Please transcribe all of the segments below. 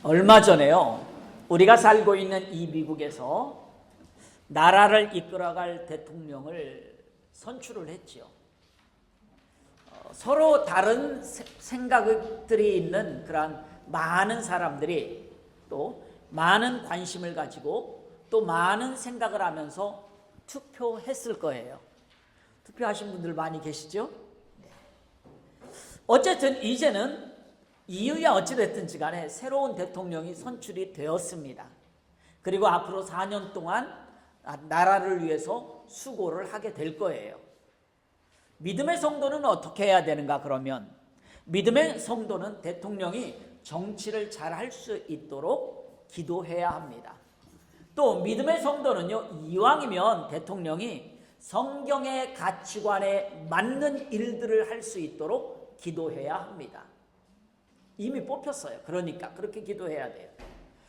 얼마 전에요, 우리가 살고 있는 이 미국에서 나라를 이끌어갈 대통령을 선출을 했죠. 서로 다른 생각들이 있는 그러한 많은 사람들이 또 많은 관심을 가지고 또 많은 생각을 하면서 투표했을 거예요. 투표하신 분들 많이 계시죠? 어쨌든 이제는 이유야 어찌됐든지 간에 새로운 대통령이 선출이 되었습니다. 그리고 앞으로 4년 동안 나라를 위해서 수고를 하게 될 거예요. 믿음의 성도는 어떻게 해야 되는가? 그러면 믿음의 성도는 대통령이 정치를 잘 할 수 있도록 기도해야 합니다. 또 믿음의 성도는요, 이왕이면 대통령이 성경의 가치관에 맞는 일들을 할 수 있도록 기도해야 합니다. 이미 뽑혔어요. 그러니까 그렇게 기도해야 돼요.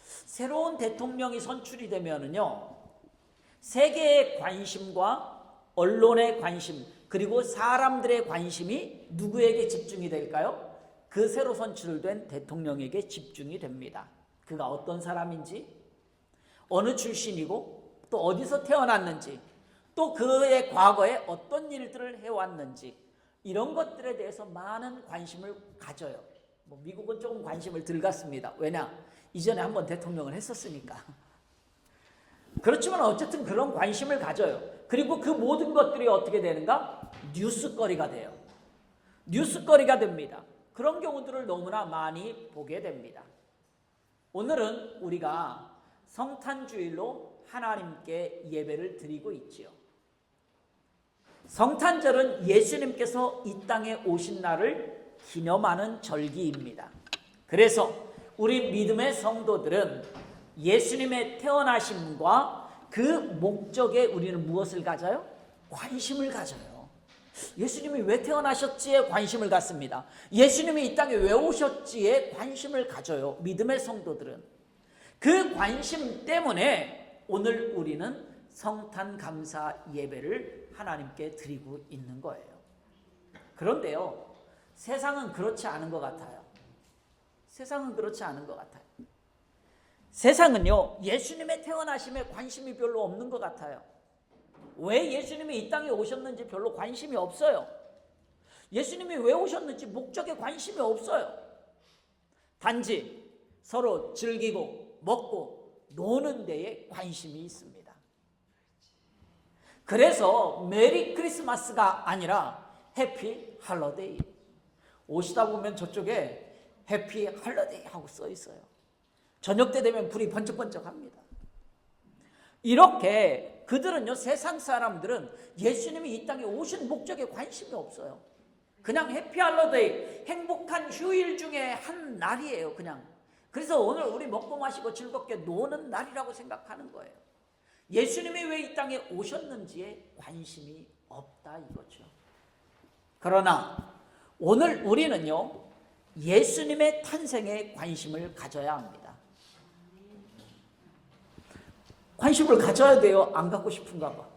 새로운 대통령이 선출이 되면은요, 세계의 관심과 언론의 관심, 그리고 사람들의 관심이 누구에게 집중이 될까요? 그 새로 선출된 대통령에게 집중이 됩니다. 그가 어떤 사람인지, 어느 출신이고, 또 어디서 태어났는지, 또 그의 과거에 어떤 일들을 해왔는지, 이런 것들에 대해서 많은 관심을 가져요. 미국은 조금 관심을 덜 갖습니다. 왜냐? 이전에 한번 대통령을 했었으니까. 그렇지만 어쨌든 그런 관심을 가져요. 그리고 그 모든 것들이 어떻게 되는가? 뉴스거리가 돼요. 뉴스거리가 됩니다. 그런 경우들을 너무나 많이 보게 됩니다. 오늘은 우리가 성탄주일로 하나님께 예배를 드리고 있지요. 성탄절은 예수님께서 이 땅에 오신 날을 기념하는 절기입니다. 그래서 우리 믿음의 성도들은 예수님의 태어나심과 그 목적에 우리는 무엇을 가져요? 관심을 가져요. 예수님이 왜 태어나셨지에 관심을 갖습니다. 예수님이 이 땅에 왜 오셨지에 관심을 가져요. 믿음의 성도들은. 그 관심 때문에 오늘 우리는 성탄 감사 예배를 하나님께 드리고 있는 거예요. 그런데요, 세상은 그렇지 않은 것 같아요. 세상은 그렇지 않은 것 같아요. 세상은요, 예수님의 태어나심에 관심이 별로 없는 것 같아요. 왜 예수님이 이 땅에 오셨는지 별로 관심이 없어요. 예수님이 왜 오셨는지 목적에 관심이 없어요. 단지 서로 즐기고 먹고 노는 데에 관심이 있습니다. 그래서 메리 크리스마스가 아니라 해피 할러데이. 오시다 보면 저쪽에 해피 할러데이 하고 써 있어요. 저녁 때 되면 불이 번쩍번쩍합니다. 이렇게 그들은요, 세상 사람들은 예수님이 이 땅에 오신 목적에 관심이 없어요. 그냥 해피 할러데이, 행복한 휴일 중에 한 날이에요. 그냥. 그래서 오늘 우리 먹고 마시고 즐겁게 노는 날이라고 생각하는 거예요. 예수님이 왜 이 땅에 오셨는지에 관심이 없다 이거죠. 그러나 오늘 우리는요, 예수님의 탄생에 관심을 가져야 합니다. 관심을 가져야 돼요? 안 갖고 싶은가 봐.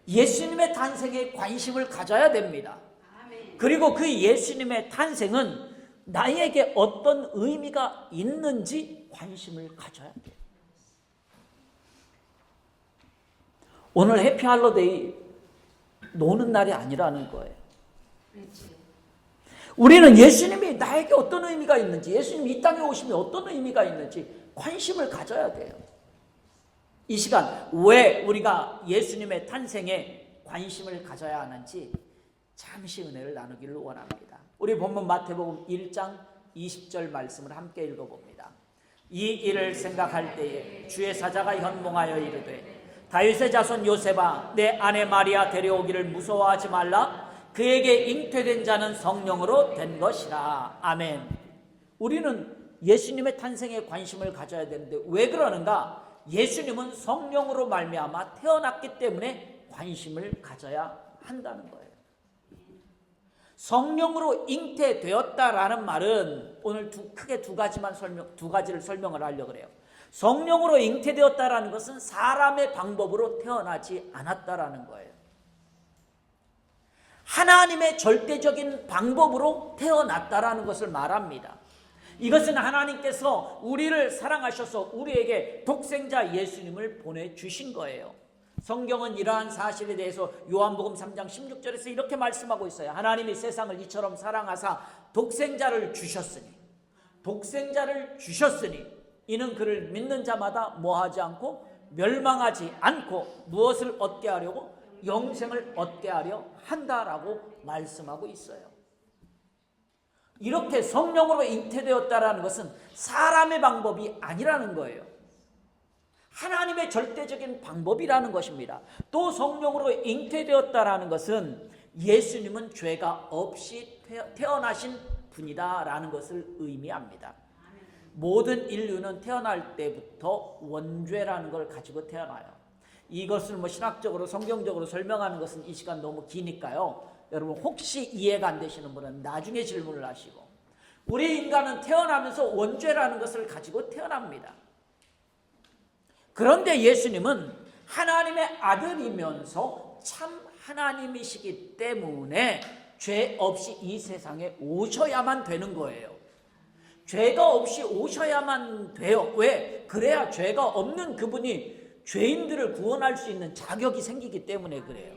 예수님의 탄생에 관심을 가져야 됩니다. 그리고 그 예수님의 탄생은 나에게 어떤 의미가 있는지 관심을 가져야 돼요. 오늘 해피 할러데이 노는 날이 아니라는 거예요. 우리는 예수님이 나에게 어떤 의미가 있는지, 예수님이 이 땅에 오시면 어떤 의미가 있는지 관심을 가져야 돼요. 이 시간 왜 우리가 예수님의 탄생에 관심을 가져야 하는지 잠시 은혜를 나누기를 원합니다. 우리 본문 마태복음 1장 20절 말씀을 함께 읽어봅니다. 이 일을 생각할 때에 주의 사자가 현몽하여 이르되 다윗의 자손 요셉아, 내 아내 마리아 데려오기를 무서워하지 말라. 그에게 잉태된 자는 성령으로 된 것이라. 아멘. 우리는 예수님의 탄생에 관심을 가져야 되는데 왜 그러는가? 예수님은 성령으로 말미암아 태어났기 때문에 관심을 가져야 한다는 거예요. 성령으로 잉태되었다라는 말은 오늘 크게 두 가지를 설명을 하려고 그래요. 성령으로 잉태되었다라는 것은 사람의 방법으로 태어나지 않았다라는 거예요. 하나님의 절대적인 방법으로 태어났다라는 것을 말합니다. 이것은 하나님께서 우리를 사랑하셔서 우리에게 독생자 예수님을 보내주신 거예요. 성경은 이러한 사실에 대해서 요한복음 3장 16절에서 이렇게 말씀하고 있어요. 하나님이 세상을 이처럼 사랑하사 독생자를 주셨으니 이는 그를 믿는 자마다 뭐하지 않고 멸망하지 않고 무엇을 얻게 하려고? 영생을 얻게 하려 한다라고 말씀하고 있어요. 이렇게 성령으로 잉태되었다라는 것은 사람의 방법이 아니라는 거예요. 하나님의 절대적인 방법이라는 것입니다. 또 성령으로 잉태되었다라는 것은 예수님은 죄가 없이 태어나신 분이다라는 것을 의미합니다. 모든 인류는 태어날 때부터 원죄라는 걸 가지고 태어나요. 이것을 신학적으로 성경적으로 설명하는 것은 이 시간 너무 기니까요. 여러분 혹시 이해가 안 되시는 분은 나중에 질문을 하시고, 우리 인간은 태어나면서 원죄라는 것을 가지고 태어납니다. 그런데 예수님은 하나님의 아들이면서 참 하나님이시기 때문에 죄 없이 이 세상에 오셔야만 되는 거예요. 죄가 없이 오셔야만 돼요. 왜? 그래야 죄가 없는 그분이 죄인들을 구원할 수 있는 자격이 생기기 때문에 그래요.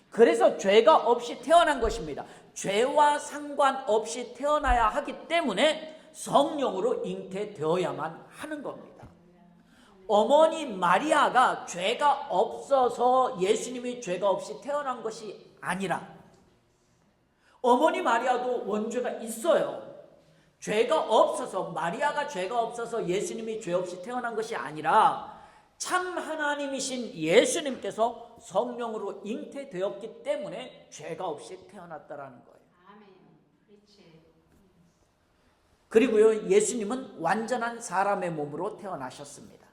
그래서 죄가 없이 태어난 것입니다. 죄와 상관없이 태어나야 하기 때문에 성령으로 잉태되어야만 하는 겁니다. 어머니 마리아가 죄가 없어서 예수님이 죄가 없이 태어난 것이 아니라, 어머니 마리아도 원죄가 있어요. 죄가 없어서, 마리아가 죄가 없어서 예수님이 죄 없이 태어난 것이 아니라 참 하나님이신 예수님께서 성령으로 잉태되었기 때문에 죄가 없이 태어났다라는 거예요. 그리고요, 예수님은 완전한 사람의 몸으로 태어나셨습니다.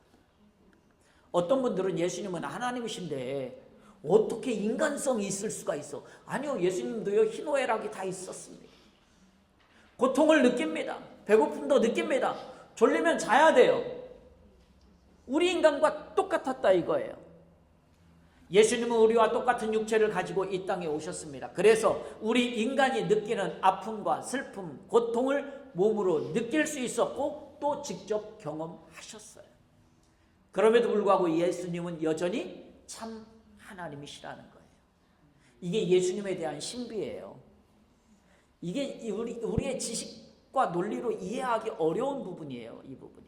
어떤 분들은 예수님은 하나님이신데 어떻게 인간성이 있을 수가 있어? 아니요, 예수님도요, 희노애락이 다 있었습니다. 고통을 느낍니다. 배고픔도 느낍니다. 졸리면 자야 돼요. 우리 인간과 똑같았다 이거예요. 예수님은 우리와 똑같은 육체를 가지고 이 땅에 오셨습니다. 그래서 우리 인간이 느끼는 아픔과 슬픔, 고통을 몸으로 느낄 수 있었고 또 직접 경험하셨어요. 그럼에도 불구하고 예수님은 여전히 참 하나님이시라는 거예요. 이게 예수님에 대한 신비예요. 이게 우리의 지식과 논리로 이해하기 어려운 부분이에요. 이 부분이.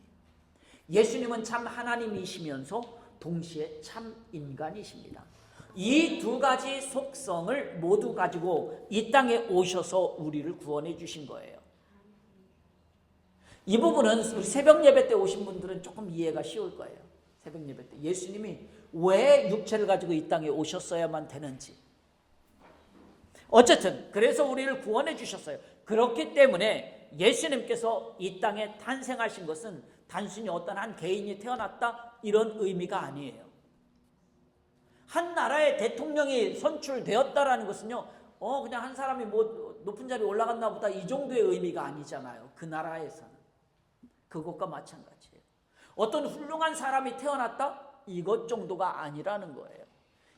예수님은 참 하나님이시면서 동시에 참 인간이십니다. 이 두 가지 속성을 모두 가지고 이 땅에 오셔서 우리를 구원해 주신 거예요. 이 부분은 우리 새벽 예배 때 오신 분들은 조금 이해가 쉬울 거예요. 새벽 예배 때 예수님이 왜 육체를 가지고 이 땅에 오셨어야만 되는지. 어쨌든 그래서 우리를 구원해 주셨어요. 그렇기 때문에 예수님께서 이 땅에 탄생하신 것은 단순히 어떤 한 개인이 태어났다 이런 의미가 아니에요. 한 나라의 대통령이 선출되었다라는 것은요, 그냥 한 사람이 뭐 높은 자리에 올라갔나 보다 이 정도의 의미가 아니잖아요. 그 나라에서는. 그것과 마찬가지예요. 어떤 훌륭한 사람이 태어났다? 이것 정도가 아니라는 거예요.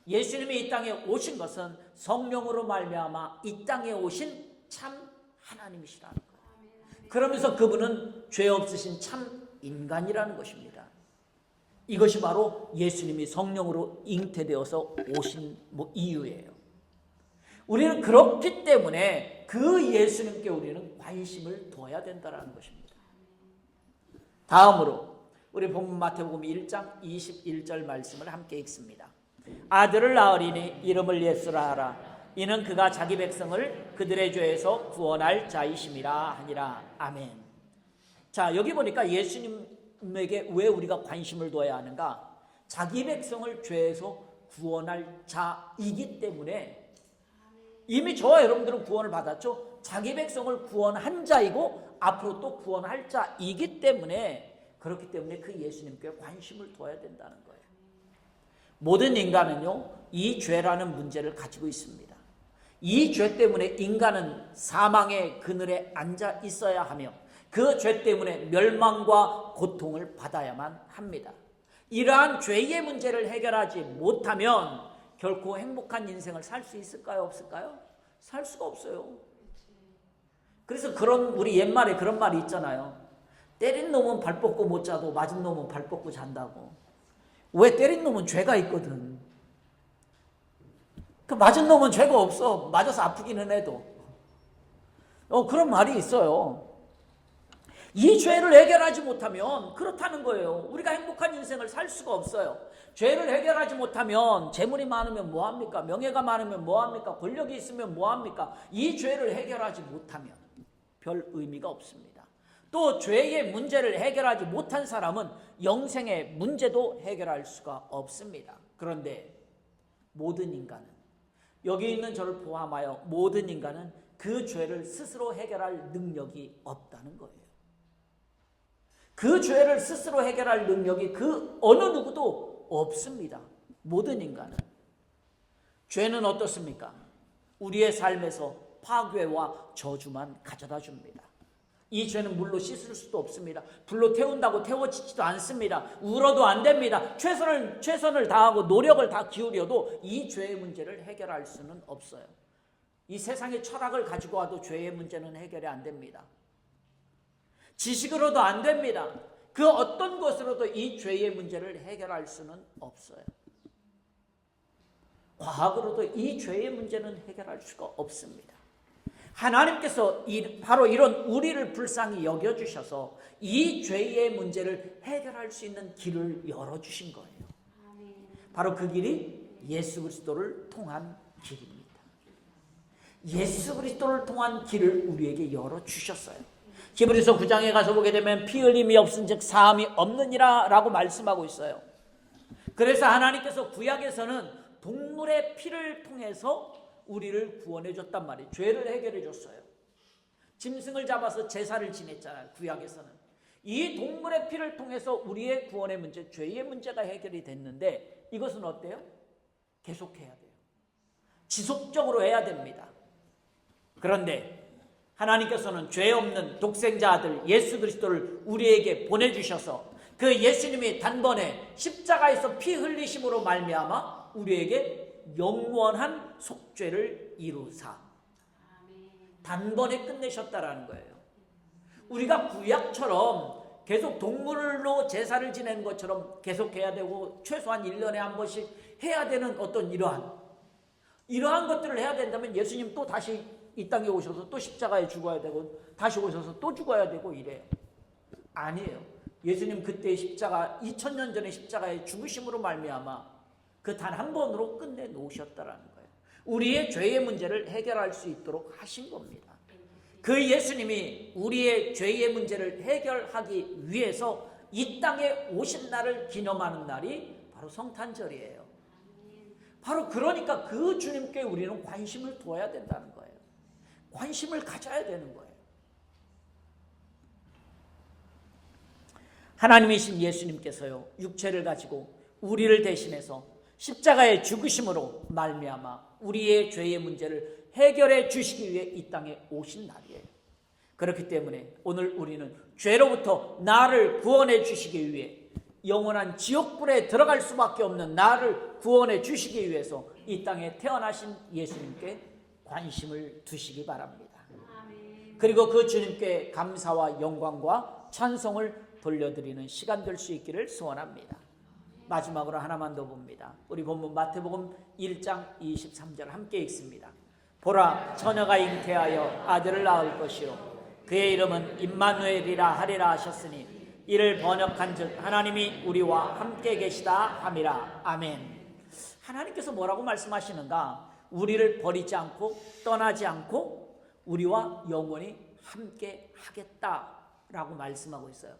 예수님이 이 땅에 오신 것은 성령으로 말미암아 이 땅에 오신 참 하나님이시라는 거예요. 그러면서 그분은 죄 없으신 참 인간이라는 것입니다. 이것이 바로 예수님이 성령으로 잉태되어서 오신 이유예요. 우리는 그렇기 때문에 그 예수님께 우리는 관심을 둬야 된다는 것입니다. 다음으로 우리 본문 마태복음 1장 21절 말씀을 함께 읽습니다. 아들을 낳으리니 이름을 예수라 하라. 이는 그가 자기 백성을 그들의 죄에서 구원할 자이심이라 하니라. 아멘. 자, 여기 보니까 예수님에게 왜 우리가 관심을 둬야 하는가? 자기 백성을 죄에서 구원할 자이기 때문에, 이미 저와 여러분들은 구원을 받았죠. 자기 백성을 구원한 자이고 앞으로 또 구원할 자이기 때문에, 그렇기 때문에 그 예수님께 관심을 둬야 된다는 거예요. 모든 인간은요, 이 죄라는 문제를 가지고 있습니다. 이 죄 때문에 인간은 사망의 그늘에 앉아 있어야 하며 그 죄 때문에 멸망과 고통을 받아야만 합니다. 이러한 죄의 문제를 해결하지 못하면 결코 행복한 인생을 살 수 있을까요? 없을까요? 살 수가 없어요. 그래서 우리 옛말에 그런 말이 있잖아요. 때린 놈은 발 뻗고 못 자도 맞은 놈은 발 뻗고 잔다고. 왜? 때린 놈은 죄가 있거든. 그 맞은 놈은 죄가 없어. 맞아서 아프기는 해도. 그런 말이 있어요. 이 죄를 해결하지 못하면 그렇다는 거예요. 우리가 행복한 인생을 살 수가 없어요. 죄를 해결하지 못하면 재물이 많으면 뭐합니까? 명예가 많으면 뭐합니까? 권력이 있으면 뭐합니까? 이 죄를 해결하지 못하면 별 의미가 없습니다. 또 죄의 문제를 해결하지 못한 사람은 영생의 문제도 해결할 수가 없습니다. 그런데 모든 인간은, 여기 있는 저를 포함하여 모든 인간은 그 죄를 스스로 해결할 능력이 없다는 거예요. 그 죄를 스스로 해결할 능력이 그 어느 누구도 없습니다. 모든 인간은. 죄는 어떻습니까? 우리의 삶에서 파괴와 저주만 가져다 줍니다. 이 죄는 물로 씻을 수도 없습니다. 불로 태운다고 태워지지도 않습니다. 울어도 안 됩니다. 최선을 다하고 노력을 다 기울여도 이 죄의 문제를 해결할 수는 없어요. 이 세상의 철학을 가지고 와도 죄의 문제는 해결이 안 됩니다. 지식으로도 안 됩니다. 그 어떤 것으로도 이 죄의 문제를 해결할 수는 없어요. 과학으로도 이 죄의 문제는 해결할 수가 없습니다. 하나님께서 바로 이런 우리를 불쌍히 여겨주셔서 이 죄의 문제를 해결할 수 있는 길을 열어주신 거예요. 바로 그 길이 예수 그리스도를 통한 길입니다. 예수 그리스도를 통한 길을 우리에게 열어주셨어요. 히브리서 9장에 가서 보게 되면 피 흘림이 없은즉 사함이 없느니라 라고 말씀하고 있어요. 그래서 하나님께서 구약에서는 동물의 피를 통해서 우리를 구원해 줬단 말이에요. 죄를 해결해 줬어요. 짐승을 잡아서 제사를 지냈잖아요. 구약에서는. 이 동물의 피를 통해서 우리의 구원의 문제, 죄의 문제가 해결이 됐는데 이것은 어때요? 계속해야 돼요. 지속적으로 해야 됩니다. 그런데 하나님께서는 죄 없는 독생자 아들 예수 그리스도를 우리에게 보내주셔서 그 예수님이 단번에 십자가에서 피 흘리심으로 말미암아 우리에게 영원한 속죄를 이루사 단번에 끝내셨다라는 거예요. 우리가 구약처럼 계속 동물로 제사를 지내는 것처럼 계속해야 되고 최소한 1년에 한 번씩 해야 되는 어떤 이러한 것들을 해야 된다면 예수님 또 다시 이 땅에 오셔서 또 십자가에 죽어야 되고 다시 오셔서 또 죽어야 되고 이래요. 아니에요. 예수님 그때 십자가 2000년 전에 십자가에 죽으심으로 말미암아 그 단 한 번으로 끝내 놓으셨다라는 거예요. 우리의 죄의 문제를 해결할 수 있도록 하신 겁니다. 그 예수님이 우리의 죄의 문제를 해결하기 위해서 이 땅에 오신 날을 기념하는 날이 바로 성탄절이에요. 바로 그러니까 그 주님께 우리는 관심을 두어야 된다는 거예요. 관심을 가져야 되는 거예요. 하나님이신 예수님께서요, 육체를 가지고 우리를 대신해서 십자가의 죽으심으로 말미암아 우리의 죄의 문제를 해결해 주시기 위해 이 땅에 오신 날이에요. 그렇기 때문에 오늘 우리는 죄로부터 나를 구원해 주시기 위해 영원한 지옥불에 들어갈 수밖에 없는 나를 구원해 주시기 위해서 이 땅에 태어나신 예수님께 관심을 두시기 바랍니다. 그리고 그 주님께 감사와 영광과 찬송을 돌려드리는 시간 될 수 있기를 소원합니다. 마지막으로 하나만 더 봅니다. 우리 본문 마태복음 1장 23절 함께 읽습니다. 보라, 처녀가 잉태하여 아들을 낳을 것이요 그의 이름은 임마누엘이라 하리라 하셨으니 이를 번역한즉 하나님이 우리와 함께 계시다 함이라. 아멘. 하나님께서 뭐라고 말씀하시는가? 우리를 버리지 않고 떠나지 않고 우리와 영원히 함께 하겠다라고 말씀하고 있어요.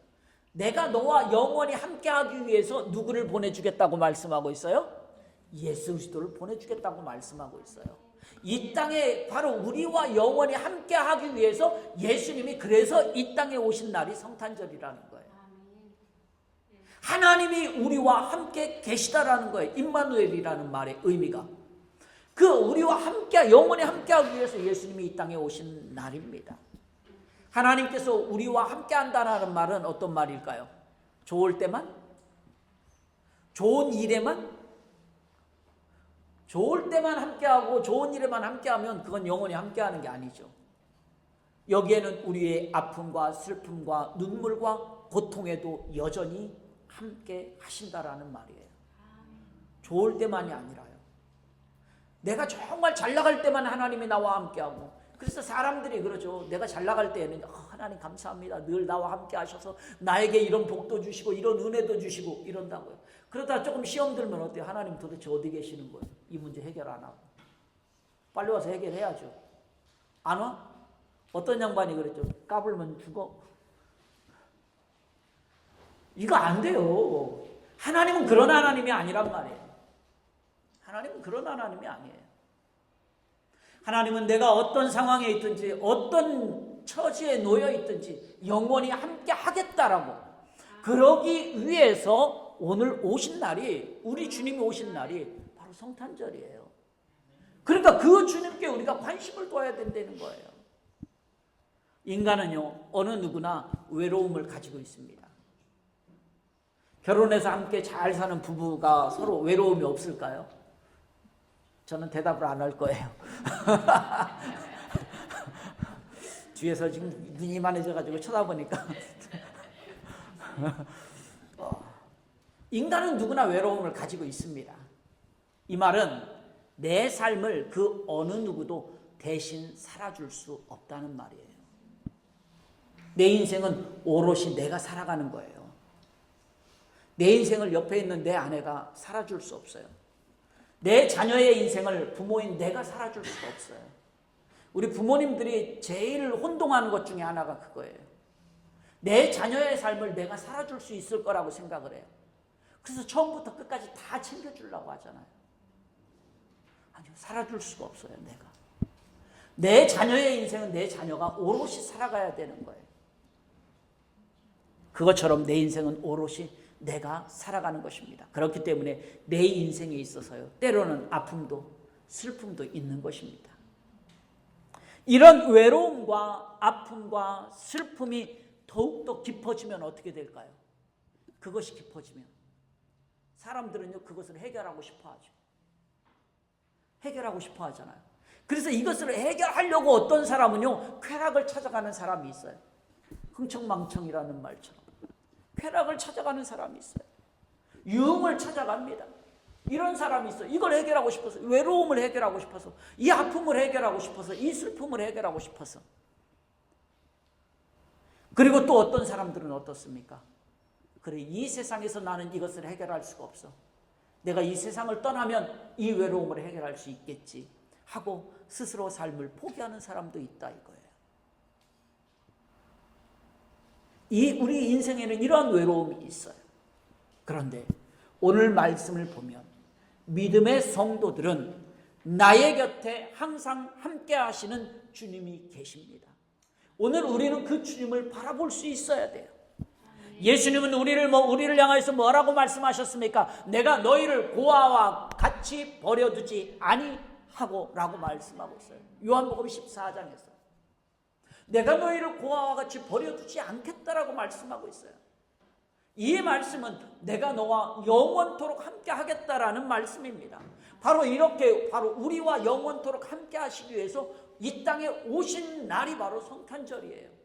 내가 너와 영원히 함께하기 위해서 누구를 보내주겠다고 말씀하고 있어요? 예수 그리스도를 보내주겠다고 말씀하고 있어요. 이 땅에 바로 우리와 영원히 함께하기 위해서 예수님이 그래서 이 땅에 오신 날이 성탄절이라는 거예요. 하나님이 우리와 함께 계시다라는 거예요. 임마누엘이라는 말의 의미가. 그 우리와 함께 영원히 함께하기 위해서 예수님이 이 땅에 오신 날입니다. 하나님께서 우리와 함께한다는 말은 어떤 말일까요? 좋을 때만? 좋은 일에만? 좋을 때만 함께하고 좋은 일에만 함께하면 그건 영원히 함께하는 게 아니죠. 여기에는 우리의 아픔과 슬픔과 눈물과 고통에도 여전히 함께 하신다라는 말이에요. 좋을 때만이 아니라요. 내가 정말 잘 나갈 때만 하나님이 나와 함께하고, 그래서 사람들이 그러죠. 내가 잘 나갈 때에는 하나님 감사합니다. 늘 나와 함께 하셔서 나에게 이런 복도 주시고 이런 은혜도 주시고 이런다고요. 그러다 조금 시험 들면 어때요? 하나님 도대체 어디 계시는 거예요? 이 문제 해결 안 하고. 빨리 와서 해결해야죠. 안 와? 어떤 양반이 그랬죠. 까불면 죽어. 이거 안 돼요. 하나님은 그런 하나님이 아니란 말이에요. 하나님은 그런 하나님이 아니에요. 하나님은 내가 어떤 상황에 있든지 어떤 처지에 놓여 있든지 영원히 함께 하겠다라고, 그러기 위해서 오늘 오신 날이, 우리 주님이 오신 날이 바로 성탄절이에요. 그러니까 그 주님께 우리가 관심을 둬야 된다는 거예요. 인간은요, 어느 누구나 외로움을 가지고 있습니다. 결혼해서 함께 잘 사는 부부가 서로 외로움이 없을까요? 저는 대답을 안 할 거예요. 뒤에서 지금 눈이 이만해져가지고 쳐다보니까. 인간은 누구나 외로움을 가지고 있습니다. 이 말은 내 삶을 그 어느 누구도 대신 살아줄 수 없다는 말이에요. 내 인생은 오롯이 내가 살아가는 거예요. 내 인생을 옆에 있는 내 아내가 살아줄 수 없어요. 내 자녀의 인생을 부모인 내가 살아줄 수가 없어요. 우리 부모님들이 제일 혼동하는 것 중에 하나가 그거예요. 내 자녀의 삶을 내가 살아줄 수 있을 거라고 생각을 해요. 그래서 처음부터 끝까지 다 챙겨주려고 하잖아요. 아니요, 살아줄 수가 없어요. 내가. 내 자녀의 인생은 내 자녀가 오롯이 살아가야 되는 거예요. 그것처럼 내 인생은 오롯이 내가 살아가는 것입니다. 그렇기 때문에 내 인생에 있어서요, 때로는 아픔도 슬픔도 있는 것입니다. 이런 외로움과 아픔과 슬픔이 더욱더 깊어지면 어떻게 될까요? 그것이 깊어지면 사람들은요, 그것을 해결하고 싶어 하죠. 해결하고 싶어 하잖아요. 그래서 이것을 해결하려고 어떤 사람은요, 쾌락을 찾아가는 사람이 있어요. 흥청망청이라는 말처럼 쾌락을 찾아가는 사람이 있어요. 유흥을 찾아갑니다. 이런 사람이 있어요. 이걸 해결하고 싶어서, 외로움을 해결하고 싶어서, 이 아픔을 해결하고 싶어서, 이 슬픔을 해결하고 싶어서. 그리고 또 어떤 사람들은 어떻습니까? 그래, 이 세상에서 나는 이것을 해결할 수가 없어. 내가 이 세상을 떠나면 이 외로움을 해결할 수 있겠지 하고 스스로 삶을 포기하는 사람도 있다 이거예요. 우리 인생에는 이러한 외로움이 있어요. 그런데 오늘 말씀을 보면 믿음의 성도들은 나의 곁에 항상 함께 하시는 주님이 계십니다. 오늘 우리는 그 주님을 바라볼 수 있어야 돼요. 예수님은 우리를 향해서 뭐라고 말씀하셨습니까? 내가 너희를 고아와 같이 버려두지 아니하고 라고 말씀하고 있어요. 요한복음 14장에서. 내가 너희를 고아와 같이 버려두지 않겠다라고 말씀하고 있어요. 이 말씀은 내가 너와 영원토록 함께 하겠다라는 말씀입니다. 바로 이렇게 우리와 영원토록 함께 하시기 위해서 이 땅에 오신 날이 바로 성탄절이에요.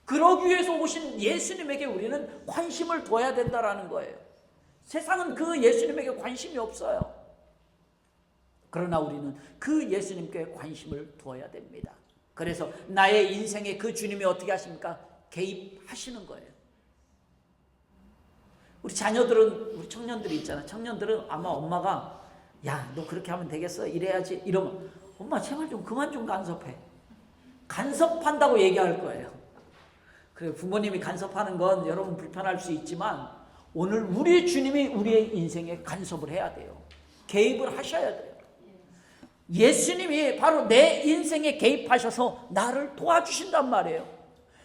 그러기 위해서 오신 예수님에게 우리는 관심을 둬야 된다라는 거예요. 세상은 그 예수님에게 관심이 없어요. 그러나 우리는 그 예수님께 관심을 두어야 됩니다. 그래서 나의 인생에 그 주님이 어떻게 하십니까? 개입하시는 거예요. 우리 자녀들은, 우리 청년들이 있잖아. 청년들은 아마 엄마가 야, 너 그렇게 하면 되겠어? 이래야지. 이러면 엄마 제발 좀 그만 좀 간섭해. 간섭한다고 얘기할 거예요. 그래, 부모님이 간섭하는 건 여러분 불편할 수 있지만 오늘 우리 주님이 우리의 인생에 간섭을 해야 돼요. 개입을 하셔야 돼요. 예수님이 바로 내 인생에 개입하셔서 나를 도와주신단 말이에요.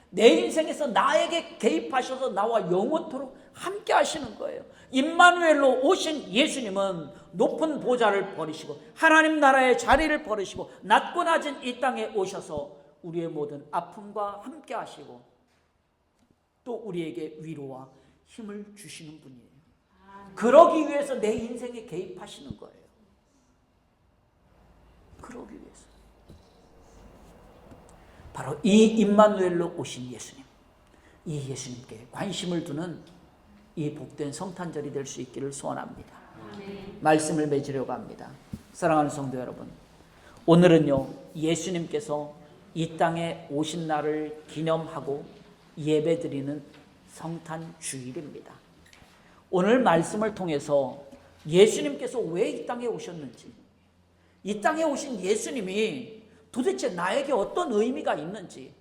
내 인생에서 나에게 개입하셔서 나와 영원토록 함께 하시는 거예요. 임마누엘로 오신 예수님은 높은 보좌를 버리시고 하나님 나라의 자리를 버리시고 낮고 낮은 이 땅에 오셔서 우리의 모든 아픔과 함께 하시고 또 우리에게 위로와 힘을 주시는 분이에요. 그러기 위해서 내 인생에 개입하시는 거예요. 그러기 위해서. 바로 이 임마누엘로 오신 예수님, 이 예수님께 관심을 두는 이 복된 성탄절이 될 수 있기를 소원합니다. 말씀을 맺으려고 합니다. 사랑하는 성도 여러분, 오늘은요 예수님께서 이 땅에 오신 날을 기념하고 예배드리는 성탄 주일입니다. 오늘 말씀을 통해서 예수님께서 왜 이 땅에 오셨는지, 이 땅에 오신 예수님이 도대체 나에게 어떤 의미가 있는지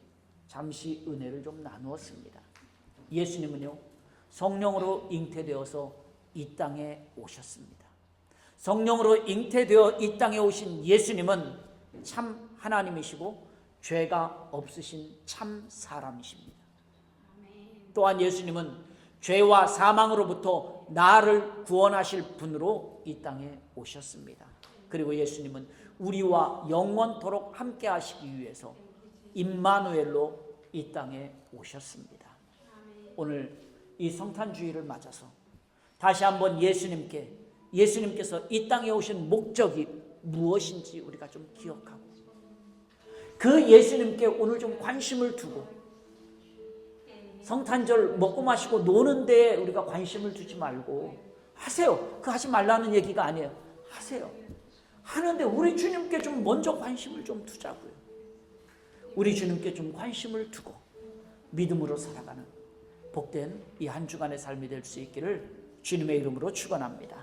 잠시 은혜를 좀 나누었습니다. 예수님은요 성령으로 잉태되어서 이 땅에 오셨습니다. 성령으로 잉태되어 이 땅에 오신 예수님은 참 하나님이시고 죄가 없으신 참 사람이십니다. 또한 예수님은 죄와 사망으로부터 나를 구원하실 분으로 이 땅에 오셨습니다. 그리고 예수님은 우리와 영원토록 함께 하시기 위해서 임마누엘로 이 땅에 오셨습니다. 오늘 이 성탄주의를 맞아서 다시 한번 예수님께서 이 땅에 오신 목적이 무엇인지 우리가 좀 기억하고 그 예수님께 오늘 좀 관심을 두고 성탄절 먹고 마시고 노는 데에 우리가 관심을 두지 말고 하세요. 그 하지 말라는 얘기가 아니에요. 하세요. 하는데 우리 주님께 좀 먼저 관심을 좀 두자고요. 우리 주님께 좀 관심을 두고 믿음으로 살아가는 복된 이 한 주간의 삶이 될 수 있기를 주님의 이름으로 축원합니다.